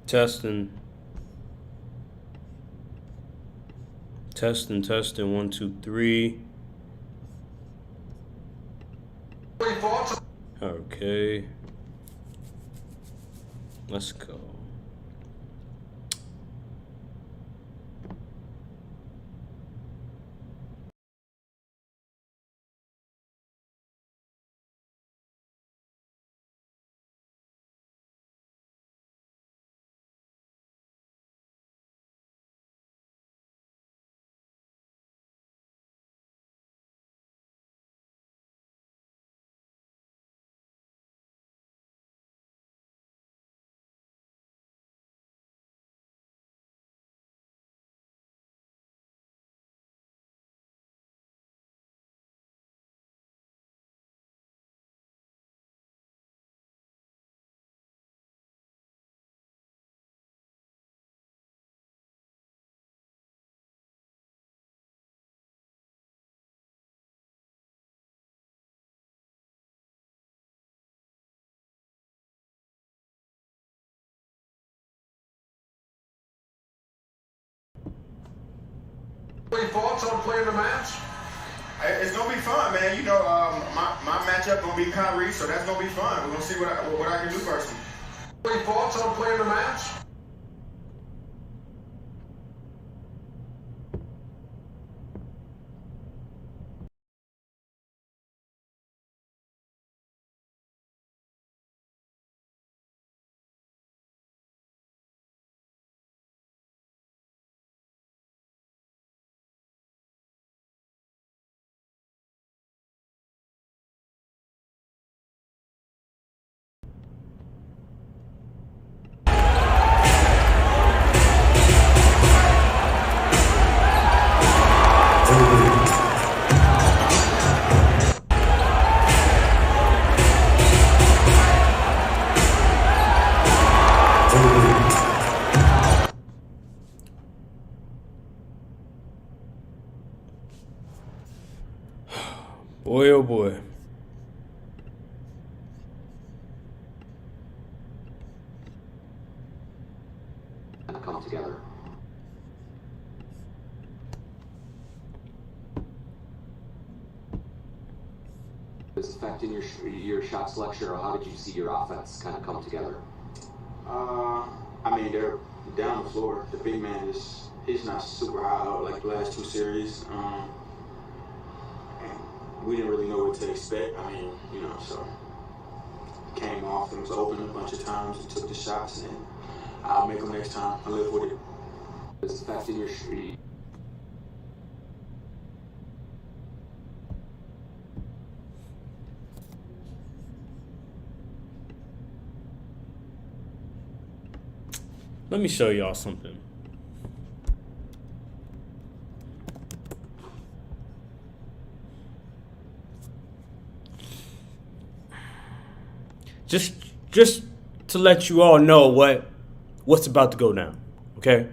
Testing. Testing. 1, 2, 3. Okay. Let's go. Any thoughts on playing the match? It's gonna be fun, man. You know, my matchup gonna be Kyrie, so that's gonna be fun. We're gonna see what I can do personally. Any thoughts on playing the match? Boy, oh boy. Come together. This affecting your shot selection, or how did you see your offense kind of come together? I mean, they're down the floor. The big man he's not super high out like the last two series. And we didn't really know what to expect. I mean, you know, so came off and was open a bunch of times and took the shots, and I'll make them next time. I live with it. This affecting your Let me show y'all something. Just to let you all know what's about to go down, okay?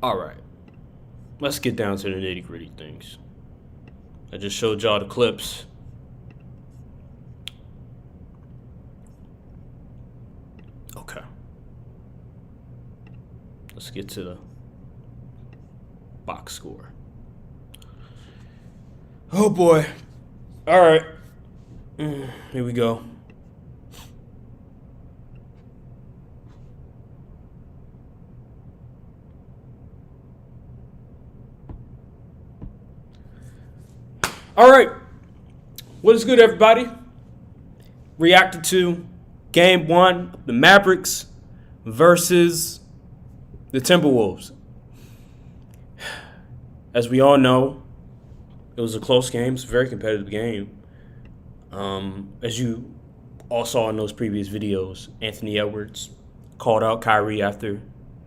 All right. Let's get down to the nitty-gritty things. I just showed y'all the clips. Okay. Let's get to the box score. Oh boy. All right. Here we go. All right. What is good, everybody? Reacted to Game 1 of the Mavericks versus the Timberwolves. As we all know, it was a close game. It's a very competitive game. As you all saw in those previous videos, Anthony Edwards called out Kyrie after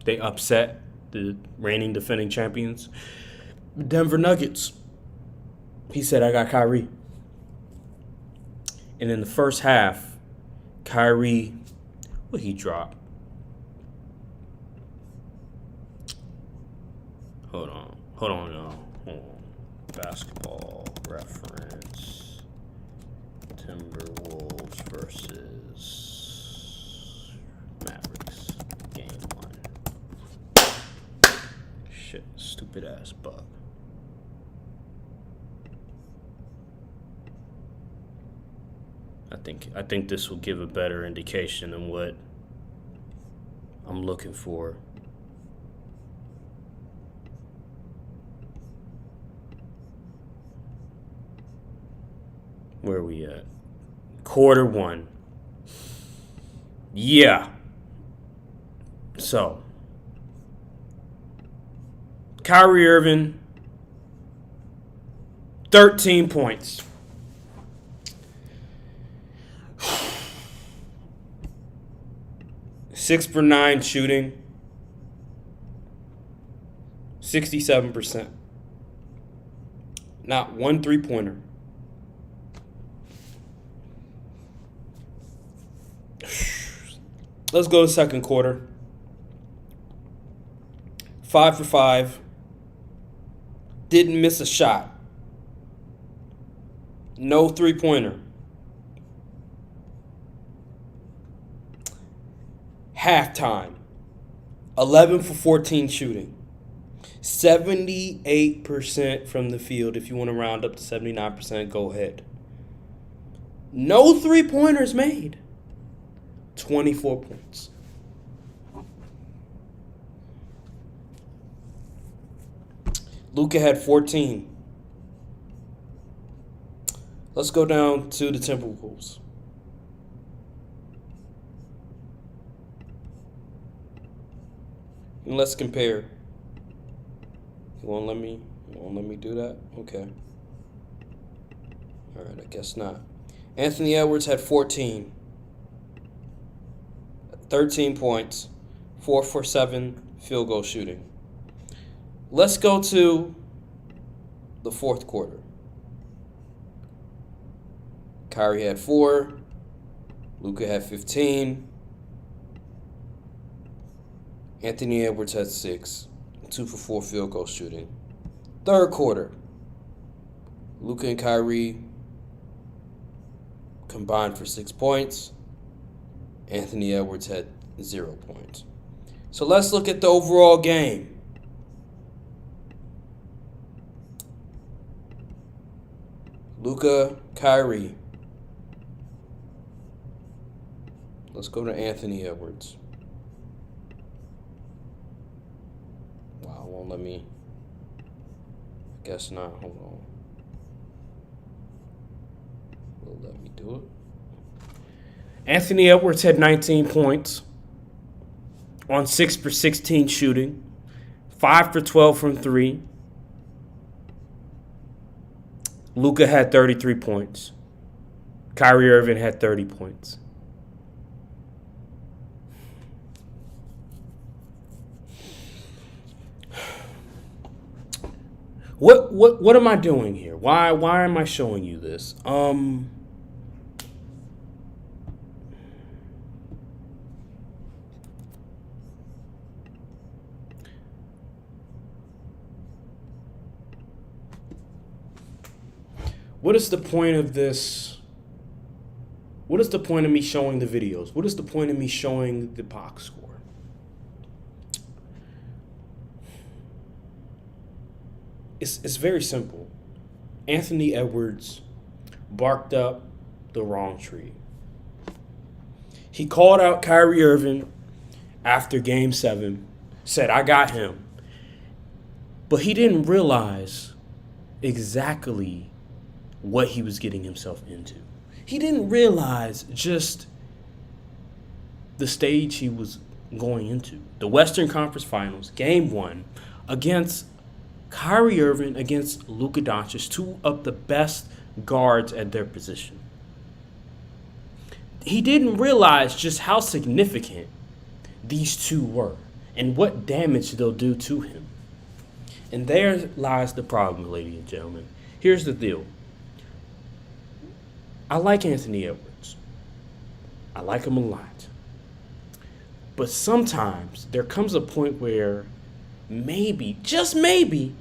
they upset the reigning defending champions, Denver Nuggets. He said, I got Kyrie. And in the first half, Kyrie, what he dropped? Hold on, y'all. Hold on. Basketball reference. Timberwolves versus Stupid ass bug. I think this will give a better indication than what I'm looking for. Where are we at? Quarter one. Yeah. So, Kyrie Irving, 13 points. Six for 9 shooting, 67%. Not one three-pointer. Let's go to second quarter. 5 for 5. Didn't miss a shot. No three-pointer. Halftime. 11 for 14 shooting. 78% from the field. If you want to round up to 79%, go ahead. No three-pointers made. 24 points. Luka had 14. Let's go down to the Timberwolves. And let's compare. You won't let me do that? Okay. All right, I guess not. Anthony Edwards had 14. 13 points. 4 for 7 field goal shooting. Let's go to the fourth quarter. Kyrie had 4. Luka had 15. Anthony Edwards had 6. 2 for 4 field goal shooting. Third quarter. Luka and Kyrie combined for 6 points. Anthony Edwards had 0 points. So let's look at the overall game. Luka, Kyrie. Let's go to Anthony Edwards. Wow, won't let me. I guess not. Hold on. Will let me do it. Anthony Edwards had 19 points on 6 for 16 shooting, 5 for 12 from 3. Luka had 33 points. Kyrie Irving had 30 points. What am I doing here? Why am I showing you this? What is the point of this? What is the point of me showing the videos? What is the point of me showing the box score? It's very simple. Anthony Edwards barked up the wrong tree. He called out Kyrie Irving after Game 7, said, "I got him." But he didn't realize exactly what he was getting himself into. He didn't realize just the stage he was going into. The Western Conference Finals, Game 1, against Kyrie Irving against Luka Doncic, 2 of the best guards at their position. He didn't realize just how significant these two were and what damage they'll do to him. And there lies the problem, ladies and gentlemen. Here's the deal. I like Anthony Edwards. I like him a lot. But sometimes there comes a point where maybe, just maybe,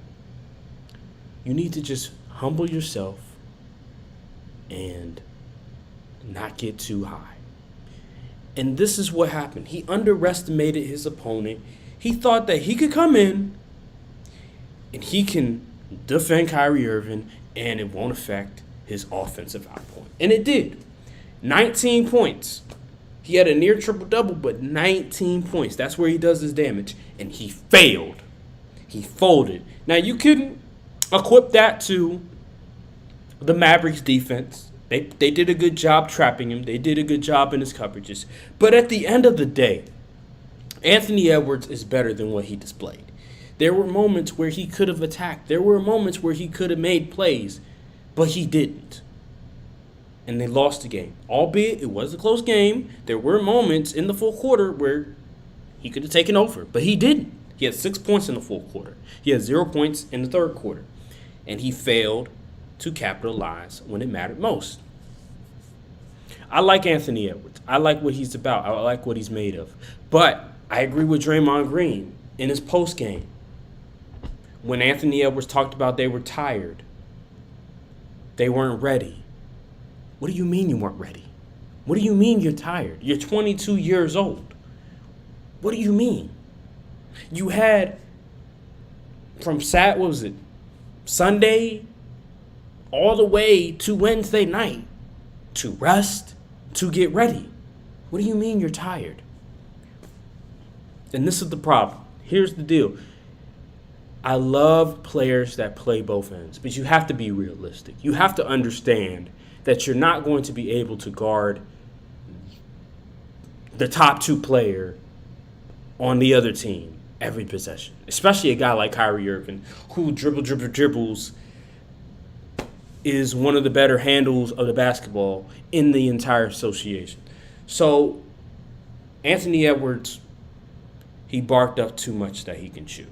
you need to just humble yourself and not get too high. And this is what happened. He underestimated his opponent. He thought that he could come in And he can defend Kyrie Irving, and it won't affect his offensive output. And it did. 19 points. He had a near triple-double, but 19 points. That's where he does his damage. And he failed. He folded. Now, you couldn't equip that to the Mavericks defense. They did a good job trapping him. They did a good job in his coverages. But at the end of the day, Anthony Edwards is better than what he displayed. There were moments where he could have attacked. There were moments where he could have made plays, but he didn't. And they lost the game. Albeit it was a close game, there were moments in the fourth quarter where he could have taken over, but he didn't. He had 6 points in the fourth quarter. He had 0 points in the third quarter. And he failed to capitalize when it mattered most. I like Anthony Edwards. I like what he's about. I like what he's made of. But I agree with Draymond Green in his post game when Anthony Edwards talked about they were tired. They weren't ready. What do you mean you weren't ready? What do you mean you're tired? You're 22 years old. What do you mean? You had from Sunday all the way to Wednesday night to rest, to get ready. What do you mean you're tired? And this is the problem. Here's the deal. I love players that play both ends, but you have to be realistic. You have to understand that you're not going to be able to guard the top two player on the other team every possession, especially a guy like Kyrie Irving, who dribbles, is one of the better handles of the basketball in the entire association. So Anthony Edwards, he barked up too much that he can chew.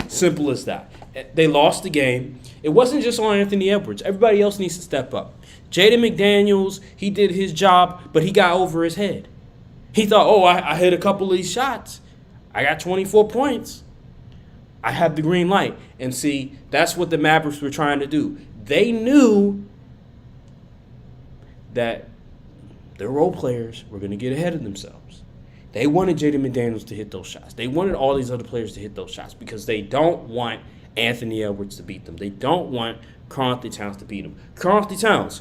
Simple as that. They lost the game. It wasn't just on Anthony Edwards. Everybody else needs to step up. Jaden McDaniels, he did his job, but he got over his head. He thought, I hit a couple of these shots. I got 24 points. I have the green light. And see, that's what the Mavericks were trying to do. They knew that their role players were going to get ahead of themselves. They wanted Jaden McDaniels to hit those shots. They wanted all these other players to hit those shots because they don't want Anthony Edwards to beat them. They don't want Karl-Anthony Towns to beat them. Karl-Anthony Towns,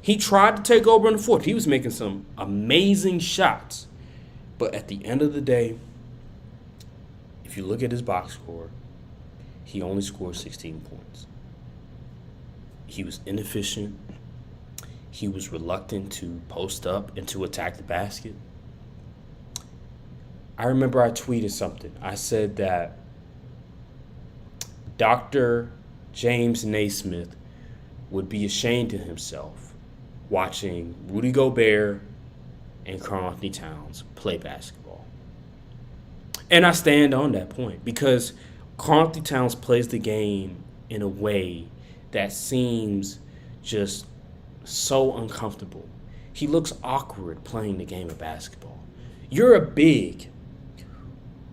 he tried to take over in the fourth. He was making some amazing shots. But at the end of the day, if you look at his box score, he only scored 16 points. He was inefficient. He was reluctant to post up and to attack the basket. I remember I tweeted something. I said that Dr. James Naismith would be ashamed of himself watching Rudy Gobert and Karl-Anthony Towns play basketball. And I stand on that point because Karl-Anthony Towns plays the game in a way that seems just so uncomfortable. He looks awkward playing the game of basketball. You're a big.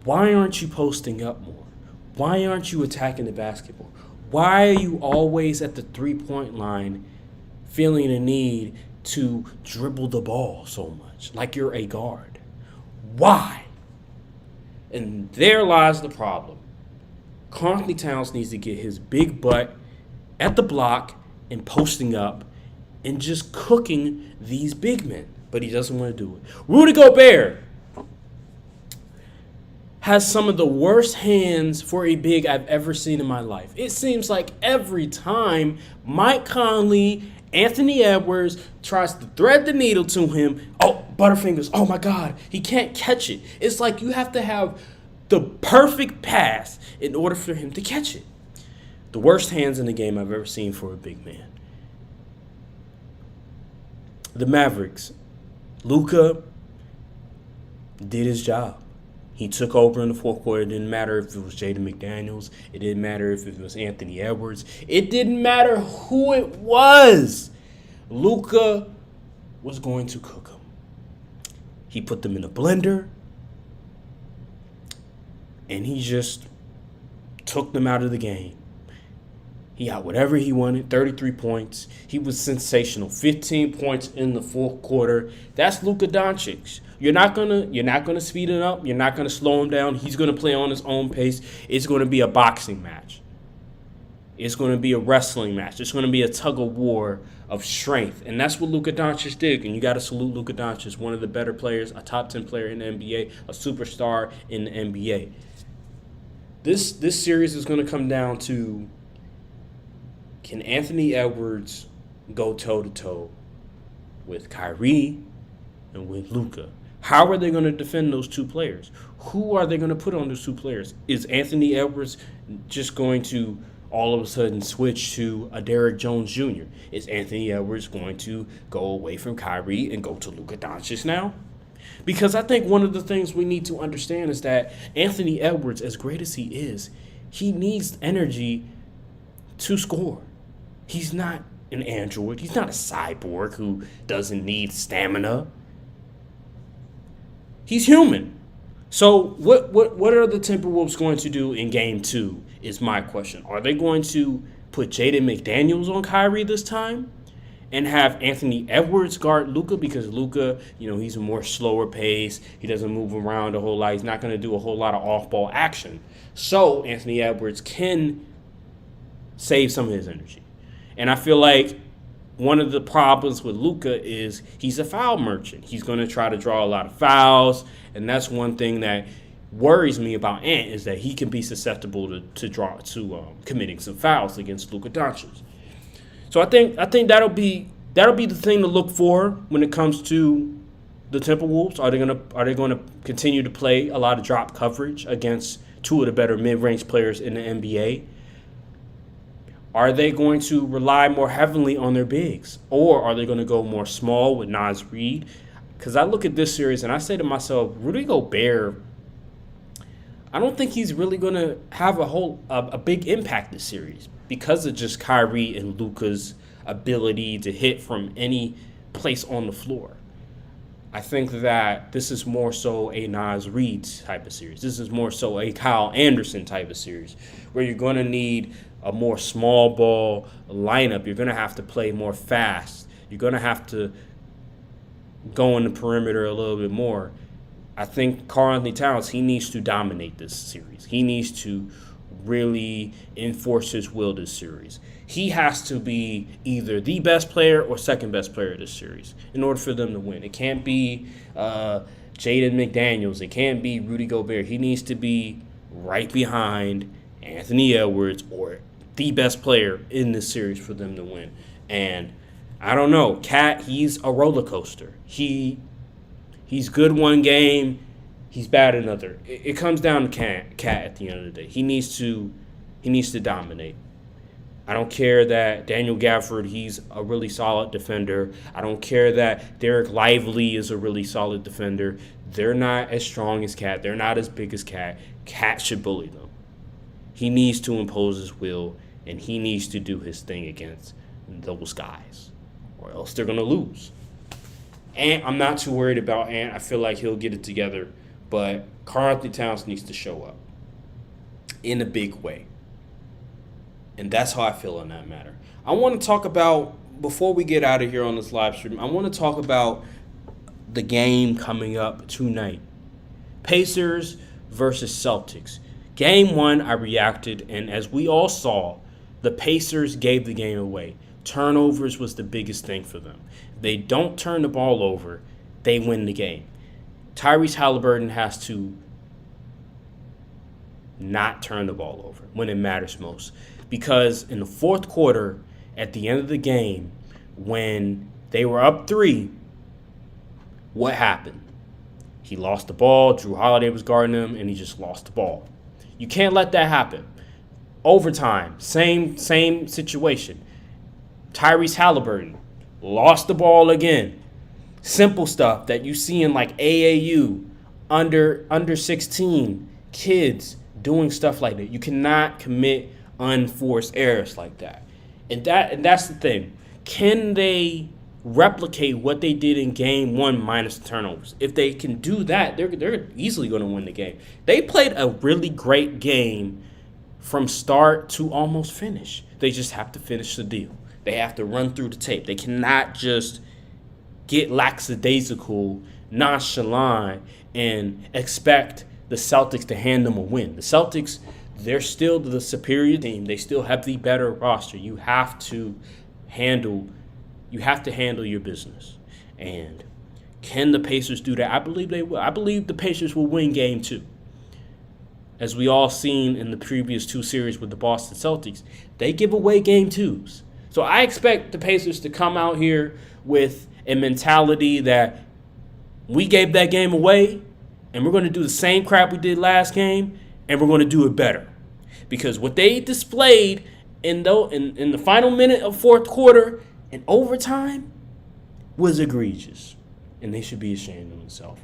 Why aren't you posting up more? Why aren't you attacking the basketball? Why are you always at the three-point line feeling the need to dribble the ball so much, like you're a guard? Why? And there lies the problem. Karl-Anthony Towns needs to get his big butt at the block and posting up and just cooking these big men. But he doesn't want to do it. Rudy Gobert has some of the worst hands for a big I've ever seen in my life. It seems like every time Mike Conley, Anthony Edwards tries to thread the needle to him, Butterfingers, oh my God, he can't catch it. It's like you have to have the perfect pass in order for him to catch it. The worst hands in the game I've ever seen for a big man. The Mavericks, Luka did his job. He took over in the fourth quarter. It didn't matter if it was Jaden McDaniels. It didn't matter if it was Anthony Edwards. It didn't matter who it was. Luka was going to cook them. He put them in a blender, and he just took them out of the game. He got whatever he wanted, 33 points. He was sensational. 15 points in the fourth quarter. That's Luka Doncic. You're not gonna speed it up. You're not gonna slow him down. He's gonna play on his own pace. It's gonna be a boxing match. It's gonna be a wrestling match. It's gonna be a tug of war of strength. And that's what Luka Doncic did. And you gotta salute Luka Doncic, one of the better players, a top 10 player in the NBA, a superstar in the NBA. This series is gonna come down to, can Anthony Edwards go toe-to-toe with Kyrie and with Luka? How are they going to defend those two players? Who are they going to put on those two players? Is Anthony Edwards just going to all of a sudden switch to a Derrick Jones Jr.? Is Anthony Edwards going to go away from Kyrie and go to Luka Doncic now? Because I think one of the things we need to understand is that Anthony Edwards, as great as he is, he needs energy to score. He's not an android. He's not a cyborg who doesn't need stamina. He's human. So what are the Timberwolves going to do in game 2 is my question. Are they going to put Jaden McDaniels on Kyrie this time and have Anthony Edwards guard Luka? Because Luka, he's a more slower pace. He doesn't move around a whole lot. He's not going to do a whole lot of off-ball action. So Anthony Edwards can save some of his energy. And I feel like one of the problems with Luka is he's a foul merchant. He's going to try to draw a lot of fouls, and that's one thing that worries me about Ant, is that he can be susceptible to committing some fouls against Luka Doncic. So I think that'll be the thing to look for when it comes to the Timberwolves. Are they going to continue to play a lot of drop coverage against two of the better mid-range players in the NBA? Are they going to rely more heavily on their bigs? Or are they going to go more small with Naz Reid? Because I look at this series and I say to myself, Rudy Gobert, I don't think he's really going to have a big impact this series because of just Kyrie and Luka's ability to hit from any place on the floor. I think that this is more so a Naz Reid type of series. This is more so a Kyle Anderson type of series where you're going to need a more small ball lineup. You're going to have to play more fast. You're going to have to go in the perimeter a little bit more. I think Karl-Anthony Towns, he needs to dominate this series. He needs to really enforce his will this series. He has to be either the best player or second best player of this series in order for them to win. It can't be Jaden McDaniels. It can't be Rudy Gobert. He needs to be right behind Anthony Edwards or the best player in this series for them to win. And I don't know. Cat, he's a roller coaster. He's good one game. He's bad another. It comes down to Cat at the end of the day. He needs to dominate. I don't care that Daniel Gafford, he's a really solid defender. I don't care that Derek Lively is a really solid defender. They're not as strong as Cat. They're not as big as Cat. Cat should bully them. He needs to impose his will, and he needs to do his thing against those guys, or else they're going to lose. And I'm not too worried about Ant. I feel like he'll get it together, but Karl-Anthony Towns needs to show up in a big way. And that's how I feel on that matter. I want to talk about, before we get out of here on this live stream, I want to talk about the game coming up tonight. Pacers versus Celtics. Game 1, I reacted, and as we all saw, the Pacers gave the game away. Turnovers was the biggest thing for them. If they don't turn the ball over, they win the game. Tyrese Halliburton has to not turn the ball over when it matters most. Because in the fourth quarter, at the end of the game, when they were up 3, what happened? He lost the ball, Drew Holiday was guarding him, and he just lost the ball. You can't let that happen. Overtime, same situation. Tyrese Halliburton lost the ball again. Simple stuff that you see in like AAU, under 16 kids doing stuff like that. You cannot commit unforced errors like that. And that's the thing. Can they replicate what they did in game 1 minus the turnovers? If they can do that, they're easily going to win the game. They played a really great game from start to almost finish. They just have to finish the deal. They have to run through the tape. They cannot just get lackadaisical, nonchalant, and expect the Celtics to hand them a win. The Celtics, they're still the superior team. They still have the better roster. You have to handle your business. And can the Pacers do that? I believe they will. I believe the Pacers will win game 2. As we all seen in the previous 2 series with the Boston Celtics, they give away game 2s. So I expect the Pacers to come out here with a mentality that we gave that game away, and we're going to do the same crap we did last game, and we're going to do it better. Because what they displayed in the final minute of fourth quarter and overtime was egregious, and they should be ashamed of themselves.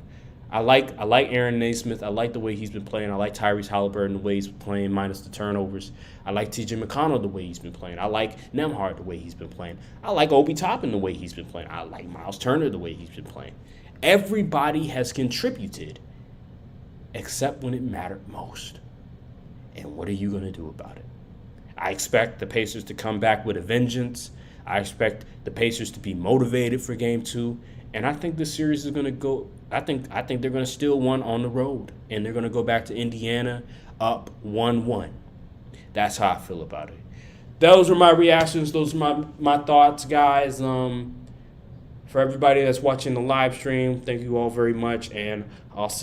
I like Aaron Naismith. I like the way he's been playing. I like Tyrese Halliburton the way he's been playing, minus the turnovers. I like T.J. McConnell the way he's been playing. I like Nembhard the way he's been playing. I like Obi Toppin the way he's been playing. I like Miles Turner the way he's been playing. Everybody has contributed except when it mattered most. And what are you going to do about it? I expect the Pacers to come back with a vengeance. I expect the Pacers to be motivated for game 2. And I think this series is going to go. I think they're going to steal one on the road, and they're going to go back to Indiana up 1-1. That's how I feel about it. Those are my reactions. Those are my thoughts, guys. For everybody that's watching the live stream, thank you all very much, and I'll see